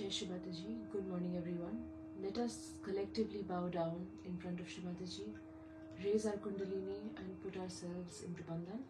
Jai Shri Mataji. Good morning everyone. Let us collectively bow down in front of Shri Mataji, raise our Kundalini and put ourselves into Bandhan.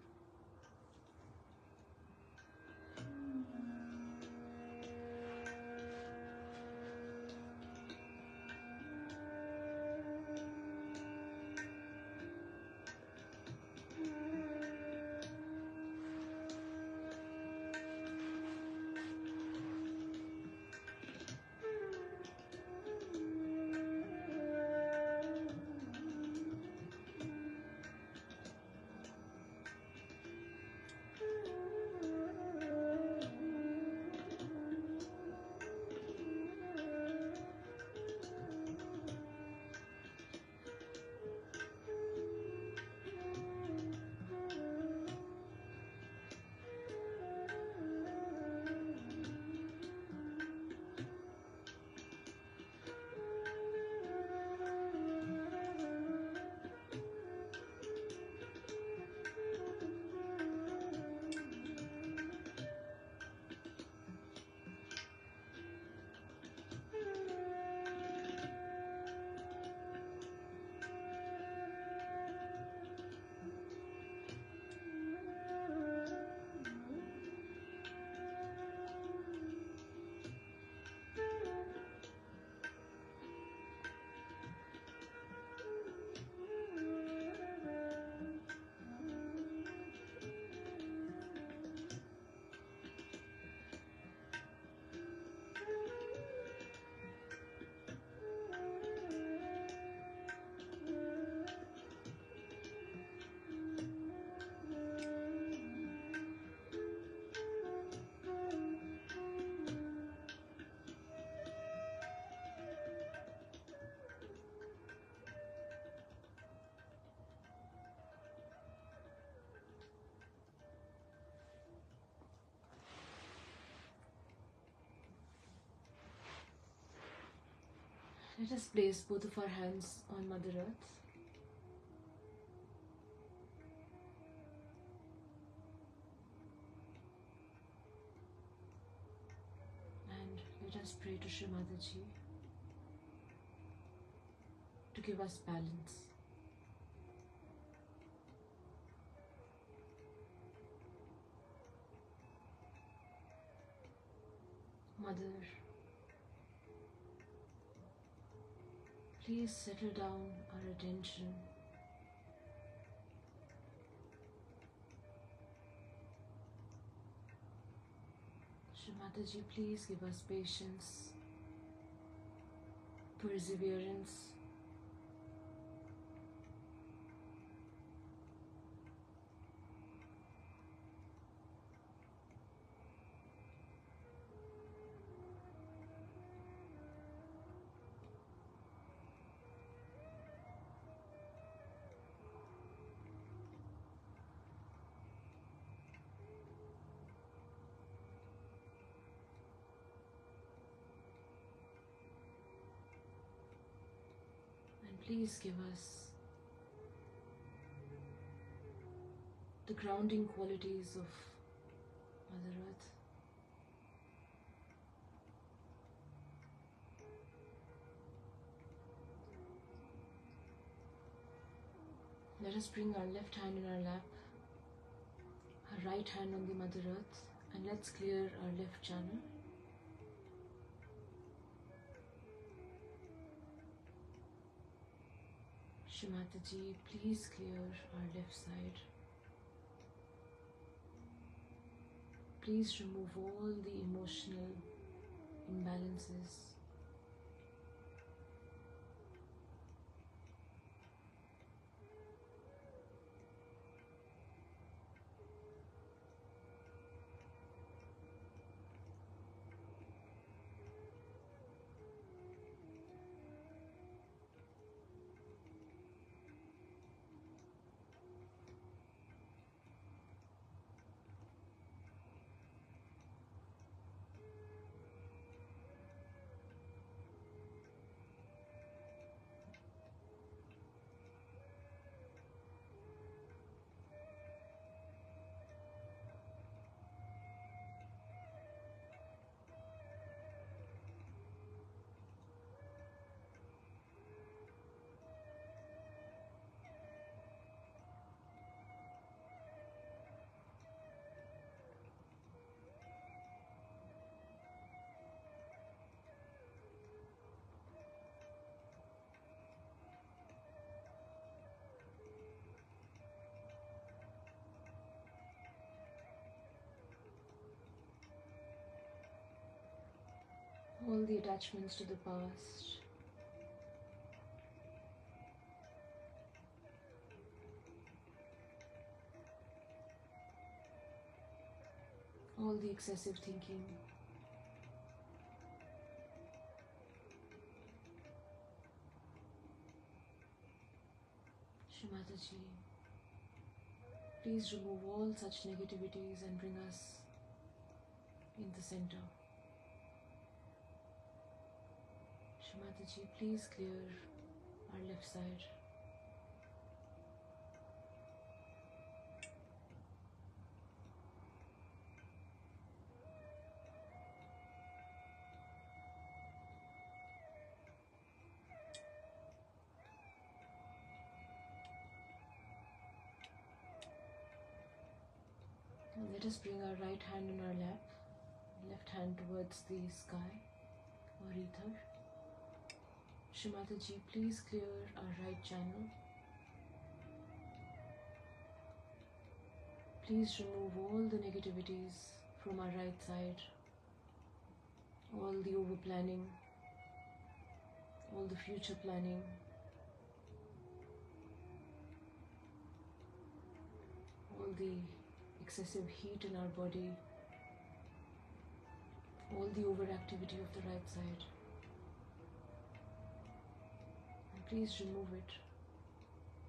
Let us place both of our hands on Mother Earth. And let us pray to Shri Mataji to give us balance. Mother, please settle down our attention. Shri Mataji, please give us patience, perseverance, please give us the grounding qualities of Mother Earth. Let us bring our left hand in our lap, our right hand on the Mother Earth, and let's clear our left channel. Shri Mataji, please clear our left side. Please remove all the emotional imbalances. all the attachments to the past, all the excessive thinking, Shri Mataji, please remove all such negativities and bring us in the center. Shri Mataji, please clear our left side. And let us bring our right hand in our lap, left hand towards the sky or ether. Shri Mataji, please clear our right channel. Please remove all the negativities from our right side, all the over planning, all the future planning, all the excessive heat in our body, all the overactivity of the right side. And please remove it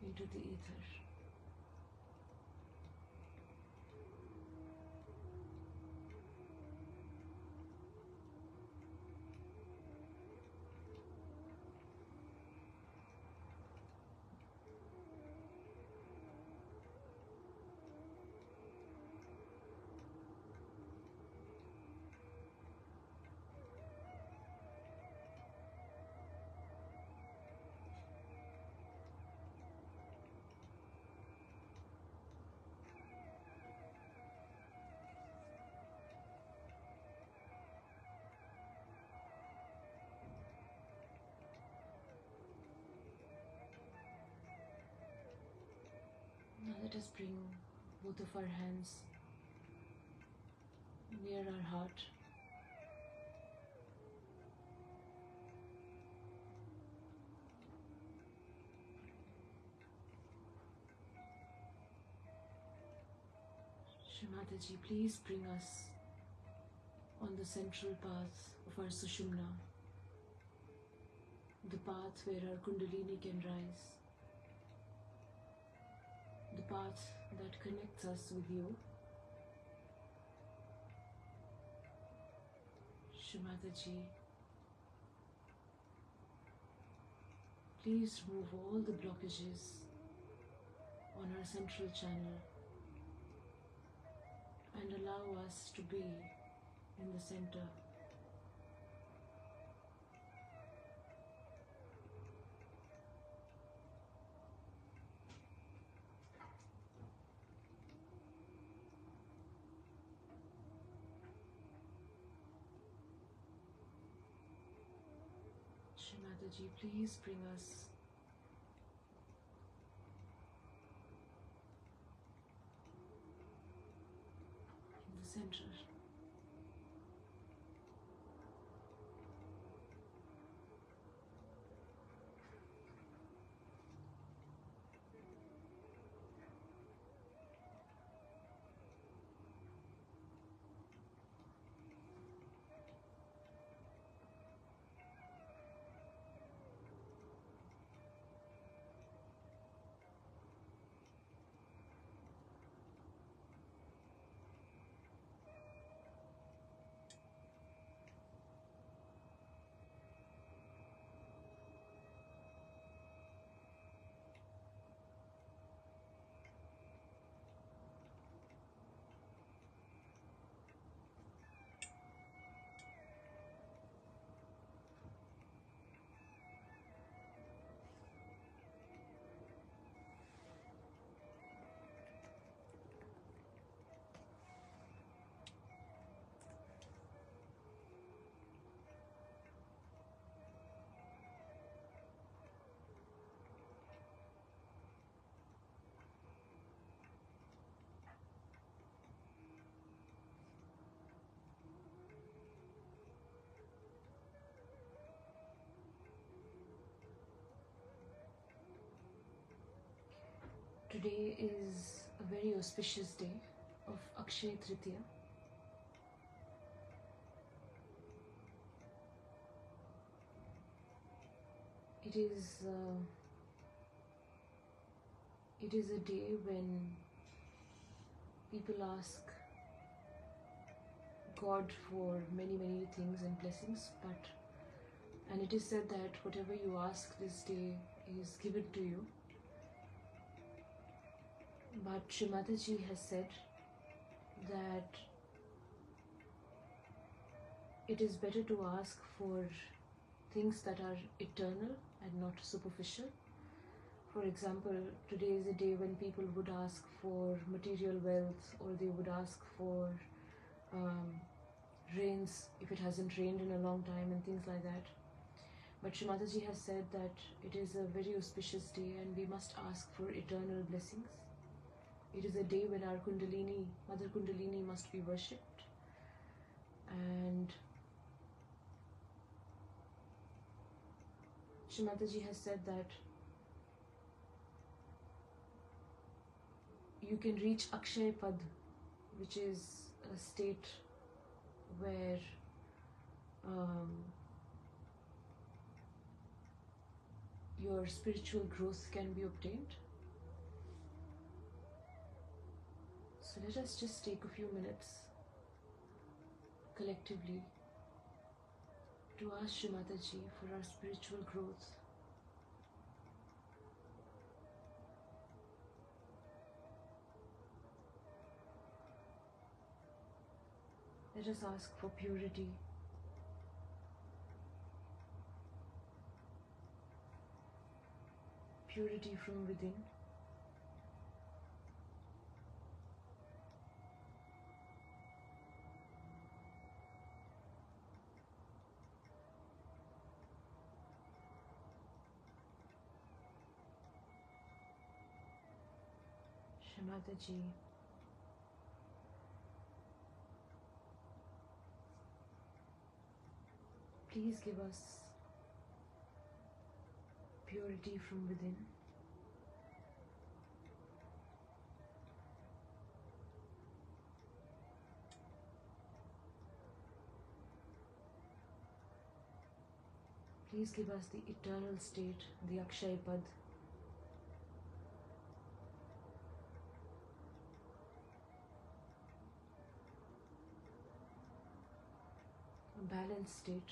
into the ether. Now let us bring both of our hands near our heart. Shri Mataji, please bring us on the central path of our Sushumna, the path where our Kundalini can rise, the path that connects us with you. Shri Mataji, please remove all the blockages on our central channel and allow us to be in the center. Shri Mataji, please bring us in the center. Today is a very auspicious day of Akshay Tritiya. It is a day when people ask God for many things and blessings, and it is said that whatever you ask this day is given to you. But Shri Mataji has said that it is better to ask for things that are eternal and not superficial. For example, today is a day when people would ask for material wealth, or they would ask for rains if it hasn't rained in a long time and things like that. But Shri Mataji has said that it is a very auspicious day and we must ask for eternal blessings. It is a day when our Kundalini, Mother Kundalini, must be worshipped, and Shri Mataji has said that you can reach Akshay Pad, which is a state where your spiritual growth can be obtained. So let us just take a few minutes collectively to ask Shri Mataji for our spiritual growth. Let us ask for purity. Purity from within. Shri Mataji, please give us purity from within. Please give us the eternal state, the Akshay Pad. A balanced state.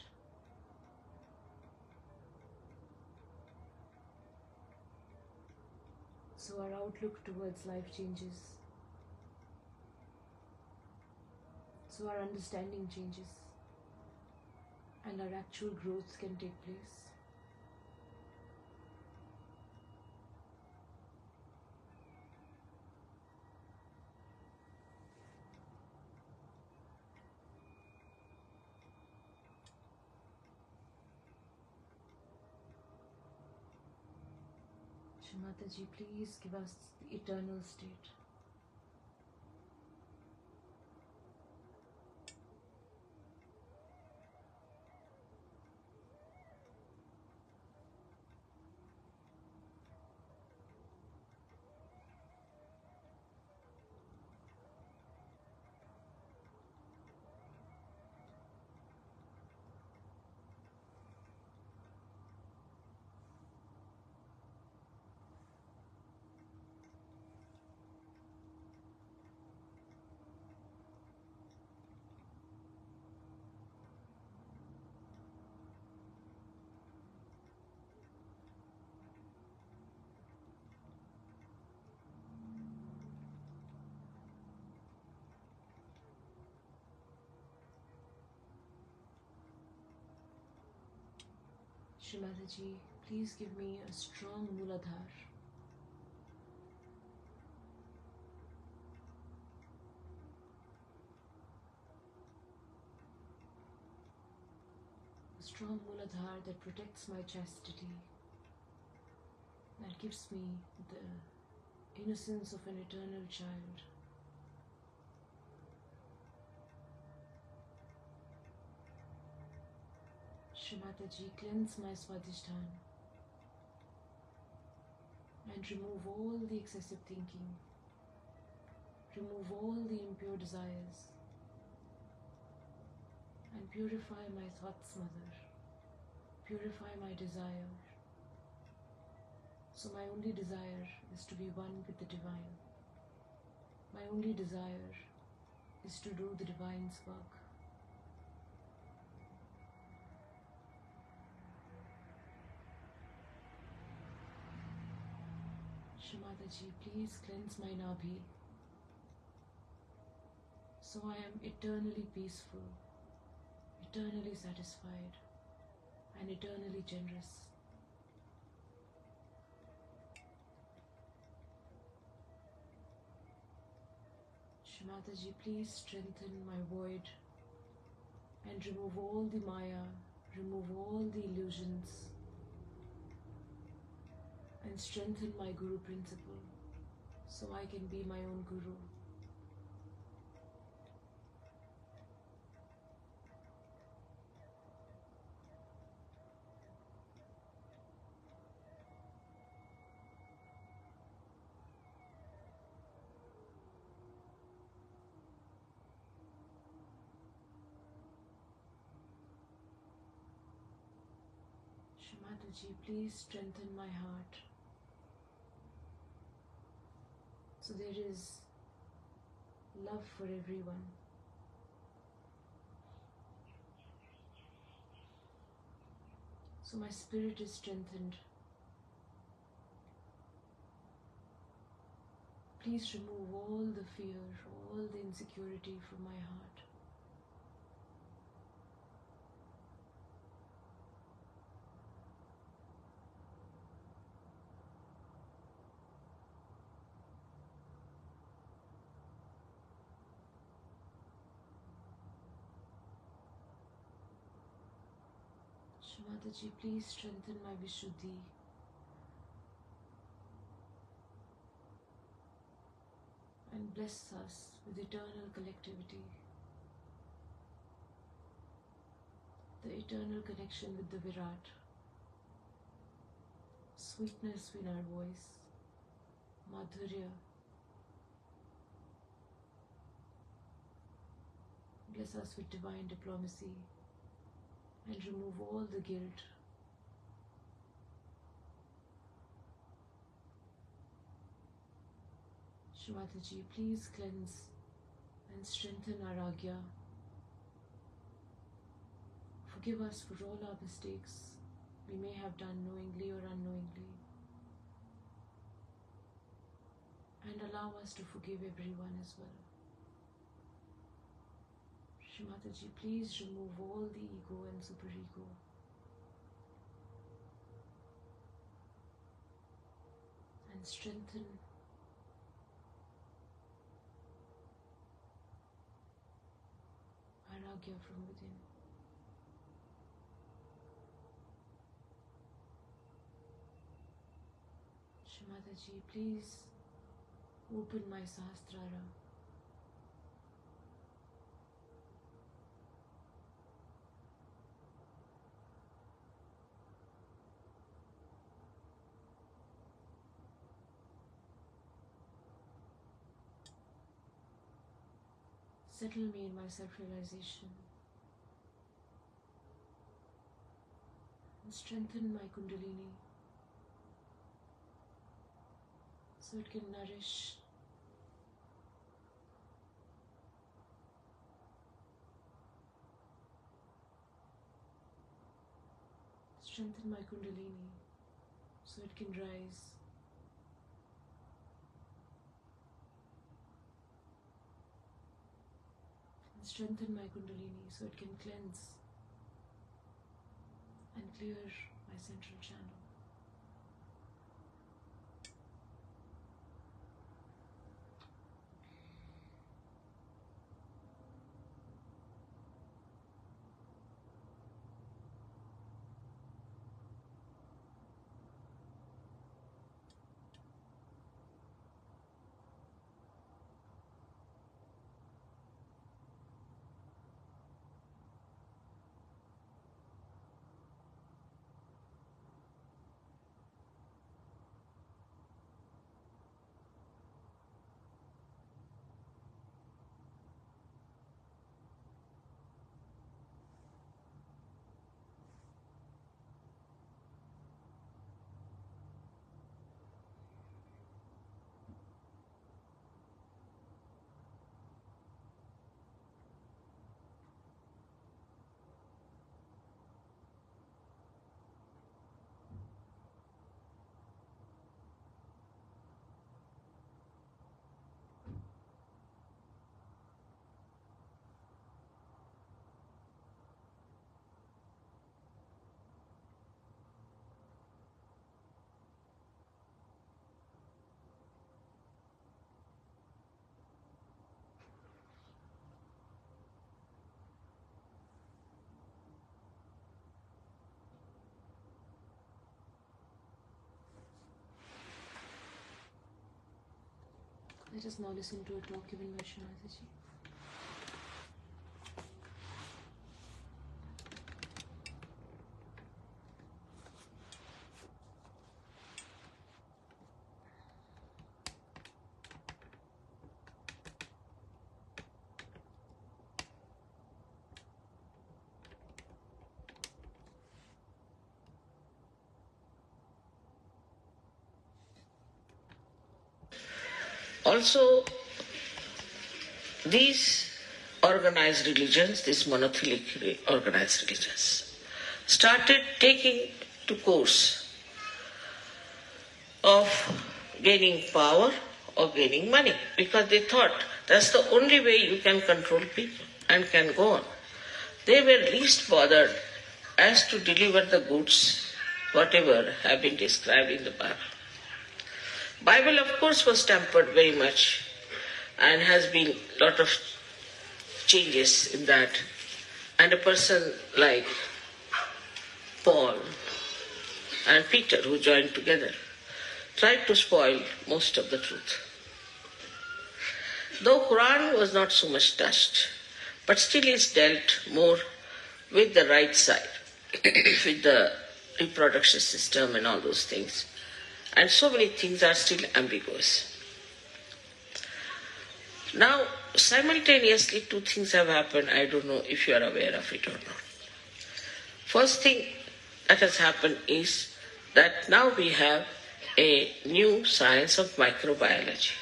So our outlook towards life changes. So our understanding changes. And our actual growth can take place. Shri Mataji, please give us the eternal state. Shri Mataji, please give me a strong Mooladhar. A strong Mooladhar that protects my chastity, that gives me the innocence of an eternal child. Shri Mataji, cleanse my Swadhisthana. and remove all the excessive thinking, remove all the impure desires, and purify my thoughts, Mother. Purify my desire. So my only desire is to be one with the Divine. My only desire is to do the Divine's work. Shri Mataji, please cleanse my Nabhi, so I am eternally peaceful, eternally satisfied, and eternally generous. Shri Mataji, please strengthen my void and remove all the Maya, remove all the illusions, and strengthen my Guru principle so I can be my own Guru. Shri Mataji, please strengthen my heart so there is love for everyone. So my spirit is strengthened. Please remove all the fear, all the insecurity from my heart. Shri Mataji, please strengthen my Vishuddhi. And bless us with eternal collectivity, the eternal connection with the Virat, sweetness in our voice, madhurya. Bless us with divine diplomacy and remove all the guilt. Shri Mataji, please cleanse and strengthen our Agya. Forgive us for all our mistakes we may have done knowingly or unknowingly. And allow us to forgive everyone as well. Shri Mataji, please remove all the ego and superego. And strengthen our Agya from within. Shri Mataji, please open my Sahasrara. Settle me in my self-realization and strengthen my Kundalini so it can nourish strengthen my Kundalini so it can rise and strengthen my Kundalini so it can cleanse and clear my central channel. Let us now listen to a talk given by Shri Mataji. Also, these organized religions, these monotheistic organized religions, started taking to course of gaining power or gaining money, because they thought that's the only way you can control people and can go on. They were least bothered as to deliver the goods, whatever have been described in the Bible. Bible, of course, was tempered very much and has been a lot of changes in that. And a person like Paul and Peter, who joined together, tried to spoil most of the truth. Though Quran was not so much touched, but still it's dealt more with the right side, with the reproduction system and all those things. And so many things are still ambiguous. Now, simultaneously, two things have happened. I don't know if you are aware of it or not. First thing that has happened is that now we have a new science of microbiology,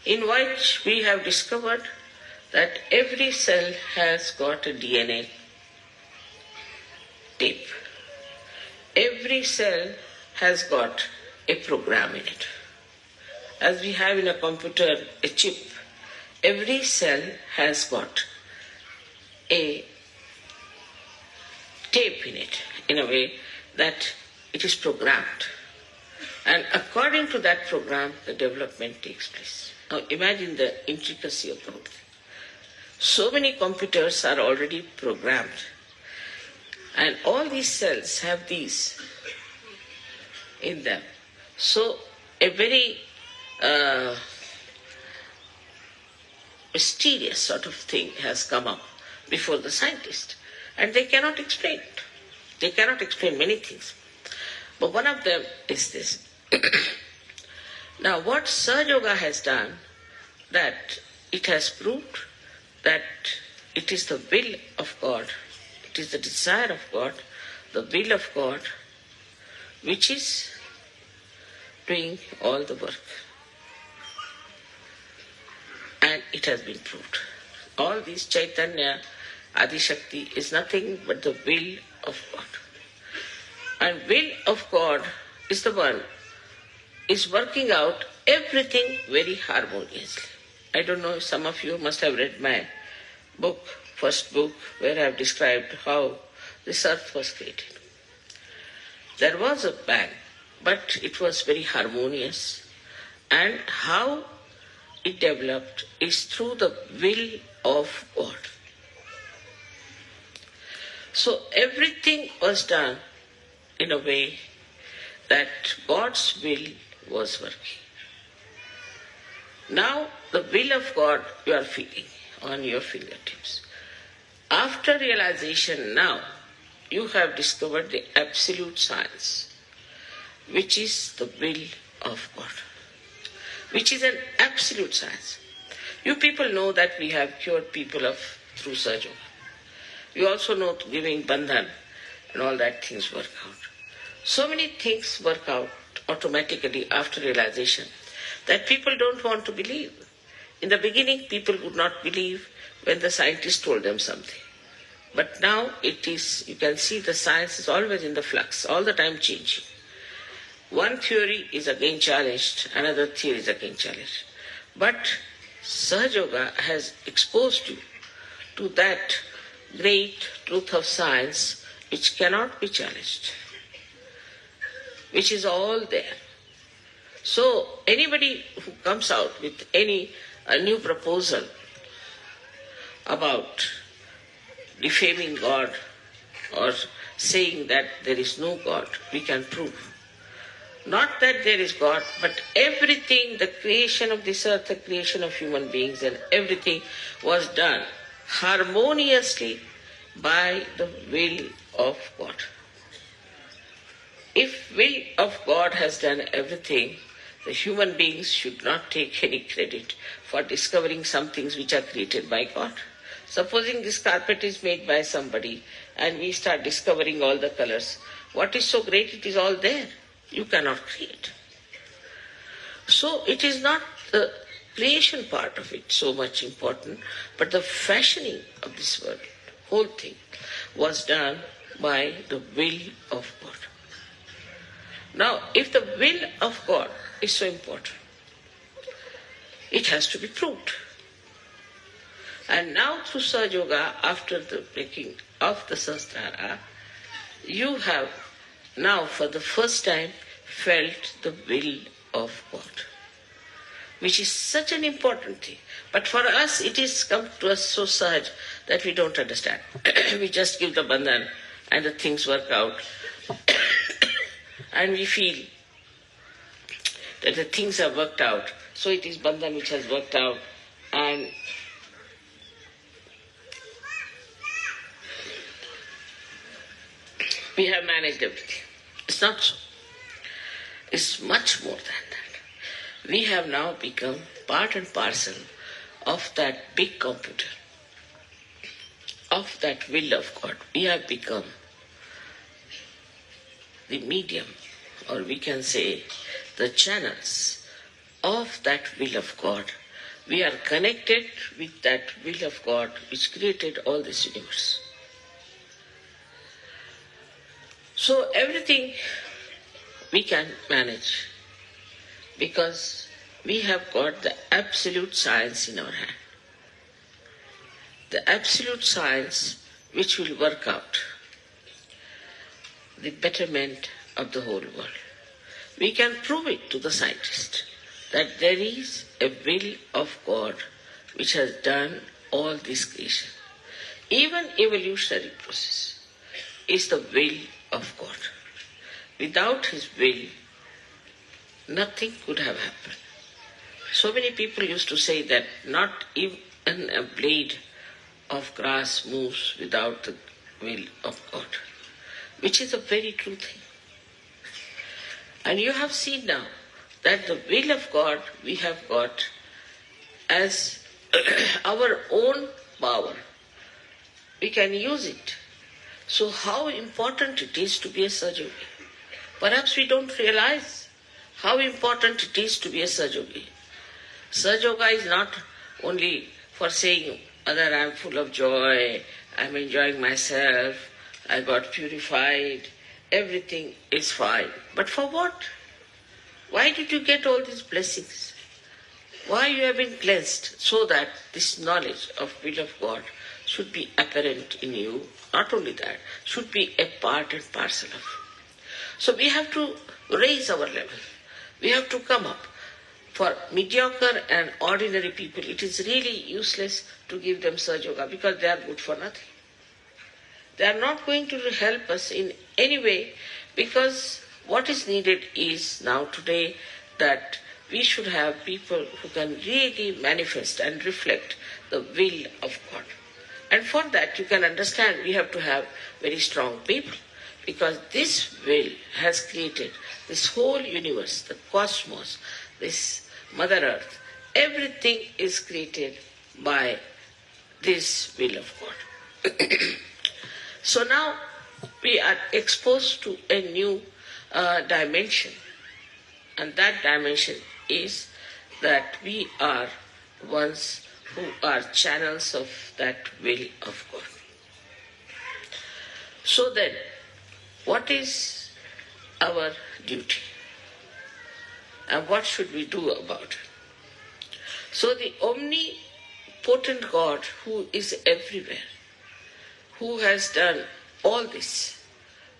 in which we have discovered that every cell has got a DNA tape. Every cell has got a program in it. As we have in a computer a chip, every cell has got a tape in it, in a way that it is programmed. And according to that program, the development takes place. Now imagine the intricacy of the whole thing. So many computers are already programmed, and all these cells have these in them. So a very mysterious sort of thing has come up before the scientist, and they cannot explain it. They cannot explain many things. But one of them is this. Now what Sahaja Yoga has done, that it has proved that it is the will of God, it is the desire of God, the will of God, which is doing all the work. And it has been proved. All these Chaitanya, Adi Shakti is nothing but the will of God. And will of God is the one is working out everything very harmoniously. I don't know, some of you must have read my book, first book, where I have described how this earth was created. There was a bang, but it was very harmonious. And how it developed is through the will of God. So everything was done in a way that God's will was working. Now the will of God you are feeling on your fingertips. After realization now, you have discovered the absolute science, which is the will of God, which is an absolute science. You people know that we have cured people through Sahaja Yoga. You also know giving bandhan and all that things work out. So many things work out automatically after realization that people don't want to believe. In the beginning, people would not believe when the scientist told them something. But now it is, you can see the science is always in the flux, all the time changing. One theory is again challenged, another theory is again challenged. But Sahaja Yoga has exposed you to that great truth of science which cannot be challenged, which is all there. So anybody who comes out with a new proposal about defaming God or saying that there is no God, we can prove Not that there is God, but everything, the creation of this earth, the creation of human beings and everything was done harmoniously by the will of God. If will of God has done everything, the human beings should not take any credit for discovering some things which are created by God. Supposing this carpet is made by somebody and we start discovering all the colors, what is so great? It is all there. You cannot create. So it is not the creation part of it so much important, but the fashioning of this world, whole thing, was done by the will of God. Now, if the will of God is so important, it has to be proved. And now through Sahaja Yoga, after the breaking of the Sahasrara, you have now for the first time felt the will of God, which is such an important thing. But for us, it is come to us so sahaj that we don't understand. We just give the bandhan and the things work out. And we feel that the things have worked out. So it is bandhan which has worked out, and we have managed everything. It's not so. It's much more than that. We have now become part and parcel of that big computer, of that will of God. We have become the medium, or we can say the channels of that will of God. We are connected with that will of God which created all this universe. So everything we can manage because we have got the absolute science in our hand. The absolute science which will work out the betterment of the whole world. We can prove it to the scientist that there is a will of God which has done all this creation. Even evolutionary process is the will of God. Without His will, nothing could have happened. So many people used to say that not even a blade of grass moves without the will of God, which is a very true thing. And you have seen now that the will of God we have got as our own power. We can use it. So how important it is to be a Sahaja Yogi. Perhaps we don't realize how important it is to be a Sahaja Yogi. Sahaja Yoga is not only for saying that I am full of joy, I am enjoying myself, I got purified, everything is fine. But for what? Why did you get all these blessings? Why you have been cleansed? So that this knowledge of will of God should be apparent in you. Not only that, should be a part and parcel of you. So we have to raise our level. We have to come up. For mediocre and ordinary people, it is really useless to give them Sahaja Yoga because they are good for nothing. They are not going to help us in any way because what is needed is now today that we should have people who can really manifest and reflect the will of God. And for that you can understand we have to have very strong people because this will has created this whole universe, the cosmos, this Mother Earth. Everything is created by this will of God. So now we are exposed to a new dimension, and that dimension is that we are ones who are channels of that will of God. So then, what is our duty? And what should we do about it? So the omnipotent God who is everywhere, who has done all this,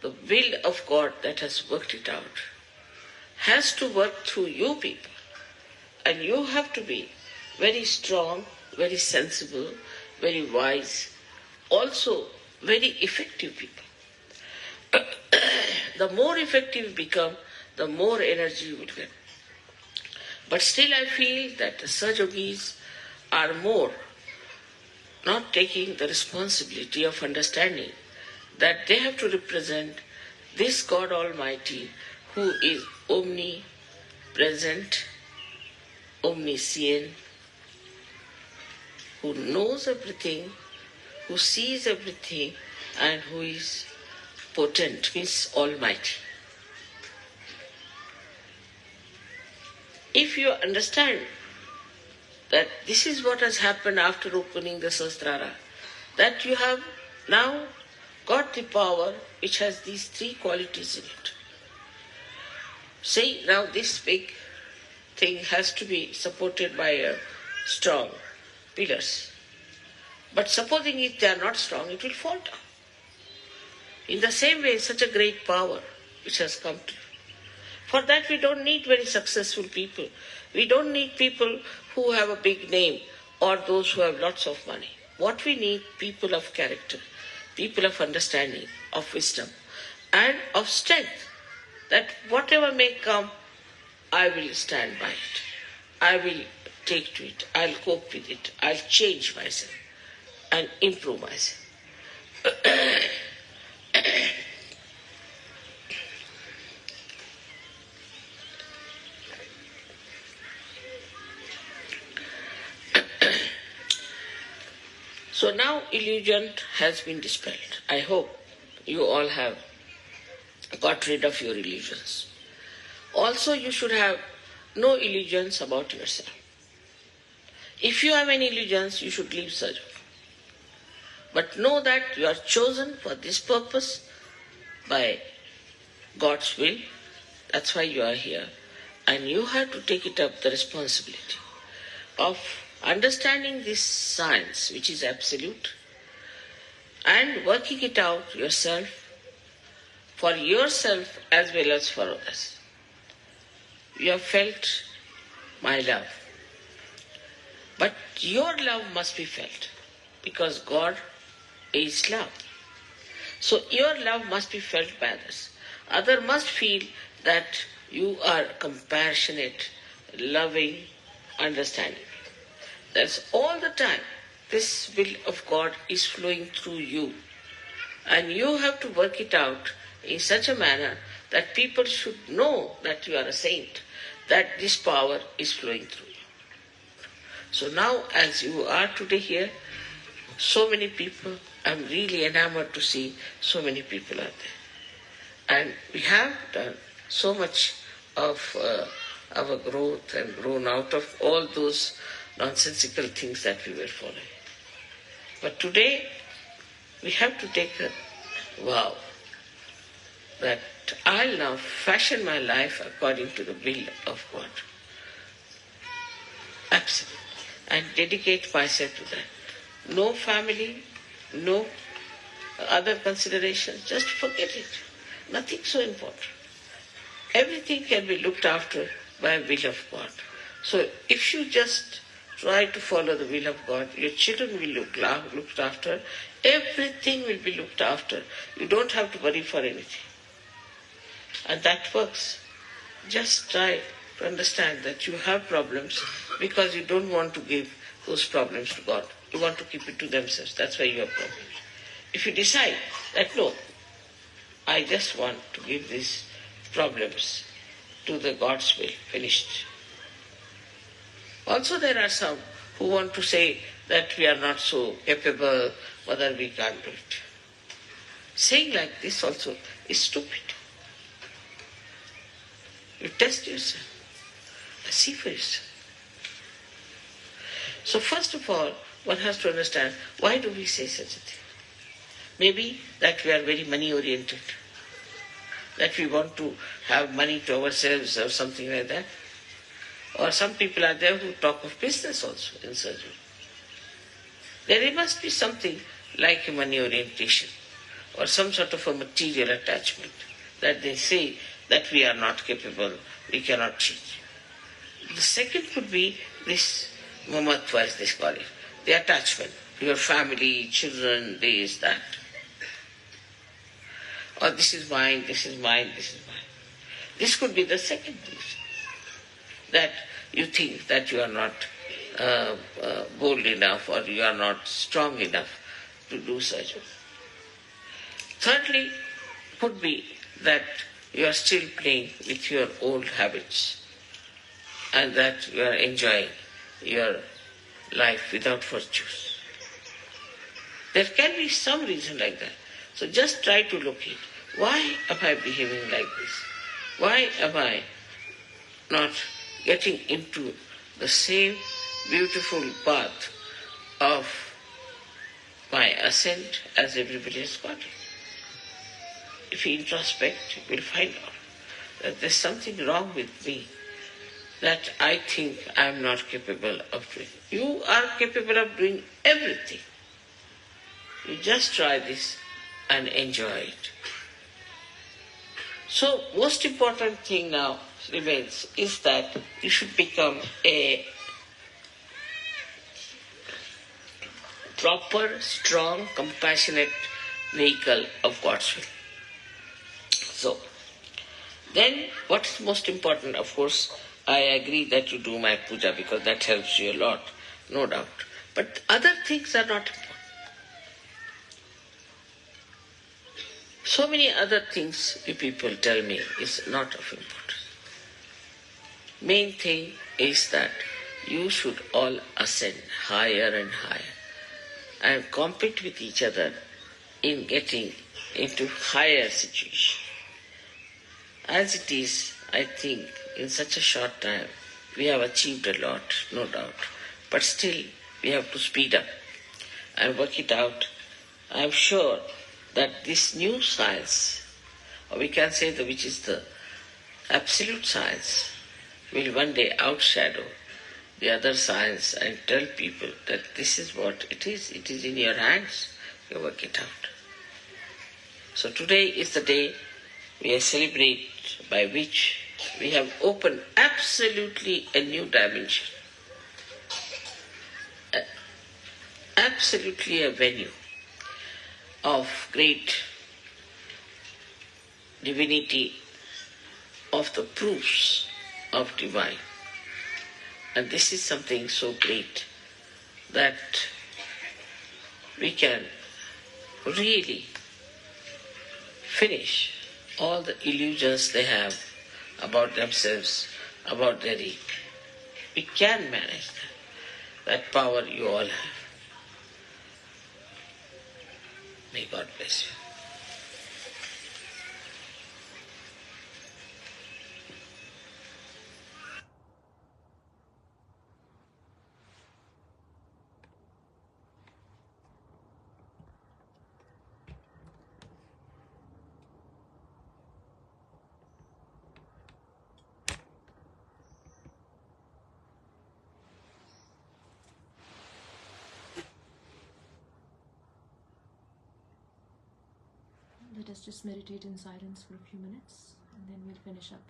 the will of God that has worked it out, has to work through you people. And you have to be very strong, very sensible, very wise, also very effective people. The more effective you become, the more energy you will get. But still I feel that the Sahajogis are more not taking the responsibility of understanding that they have to represent this God Almighty who is omnipresent, omniscient, who knows everything, who sees everything, and who is potent, means almighty. If you understand that this is what has happened after opening the Sahasrara, that you have now got the power which has these three qualities in it. See, now this big thing has to be supported by a strong pillars. But supposing if they are not strong, it will fall down. In the same way, such a great power which has come to you. For that we don't need very successful people. We don't need people who have a big name or those who have lots of money. What we need, people of character, people of understanding, of wisdom, and of strength, that whatever may come, I will stand by it. I will take to it. I'll cope with it. I'll change myself and improve myself. So now illusion has been dispelled. I hope you all have got rid of your illusions. Also, you should have no illusions about yourself. If you have any illusions, you should leave Sahaja. But know that you are chosen for this purpose by God's will. That's why you are here. And you have to take it up, the responsibility of understanding this science, which is absolute, and working it out yourself, for yourself as well as for others. You have felt my love. But your love must be felt, because God is love. So your love must be felt by others. Others must feel that you are compassionate, loving, understanding. That's all the time. This will of God is flowing through you. And you have to work it out in such a manner that people should know that you are a saint, that this power is flowing through you. So now, as you are today here, so many people, I'm really enamored to see so many people are there. And we have done so much of our growth and grown out of all those nonsensical things that we were following. But today, we have to take a vow that I'll now fashion my life according to the will of God. Absolutely. And dedicate myself to that. No family, no other considerations, just forget it. Nothing so important. Everything can be looked after by will of God. So if you just try to follow the will of God, your children will looked after, everything will be looked after. You don't have to worry for anything. And that works. Just try to understand that you have problems because you don't want to give those problems to God. You want to keep it to themselves. That's why you have problems. If you decide that no, I just want to give these problems to the God's will, finished. Also there are some who want to say that we are not so capable, whether we can't do it. Saying like this also is stupid. You test yourself. See for yourself. So first of all, one has to understand, why do we say such a thing? Maybe that we are very money oriented. That we want to have money to ourselves or something like that. Or some people are there who talk of business also in surgery. There must be something like a money orientation or some sort of a material attachment that they say that we are not capable, we cannot teach. The second could be this mamatva, as they call it, the attachment, your family, children, this, that. Or this is mine, this is mine, this is mine. This could be the second reason, that you think that you are not bold enough or you are not strong enough to do sahaja. Thirdly, could be that you are still playing with your old habits and that you are enjoying your life without virtues. There can be some reason like that. So just try to look at, why am I behaving like this? Why am I not getting into the same beautiful path of my ascent as everybody has got it? If you introspect, you will find out that there's something wrong with me that I think I am not capable of doing. You are capable of doing everything. You just try this and enjoy it. So, most important thing now remains is that you should become a proper, strong, compassionate vehicle of God's will. So, then what is most important? Of course, I agree that you do my puja because that helps you a lot, no doubt. But other things are not important. So many other things you people tell me is not of importance. Main thing is that you should all ascend higher and higher and compete with each other in getting into higher situation. As it is, I think in such a short time we have achieved a lot, no doubt. But still we have to speed up and work it out. I am sure that this new science, or we can say which is the absolute science, will one day outshadow the other science and tell people that this is what it is in your hands, you work it out. So today is the day we celebrate by which we have opened absolutely a new dimension, absolutely a venue of great divinity, of the proofs of divine. And this is something so great that we can really finish all the illusions they have about themselves, about their ego. We can manage that. That power you all have. May God bless you. Let us just meditate in silence for a few minutes and then we'll finish up.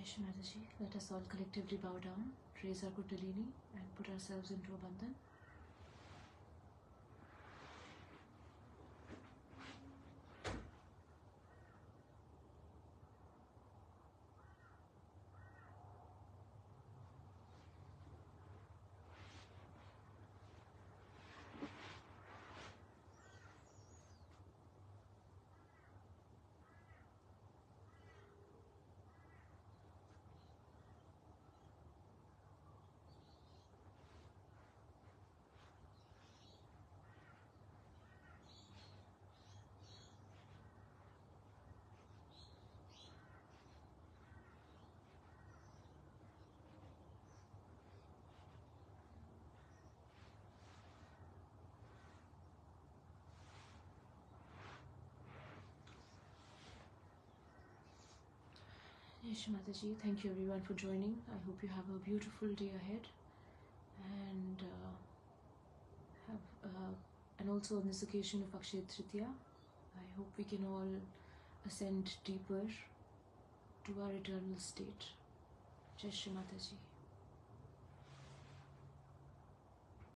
Shri Mataji, let us all collectively bow down, raise our Kundalini and put ourselves into a bandhan. Shri Mataji, thank you everyone for joining. I hope you have a beautiful day ahead, and also on this occasion of Akshaya Tritiya, I hope we can all ascend deeper to our eternal state. Jai Shri Mataji.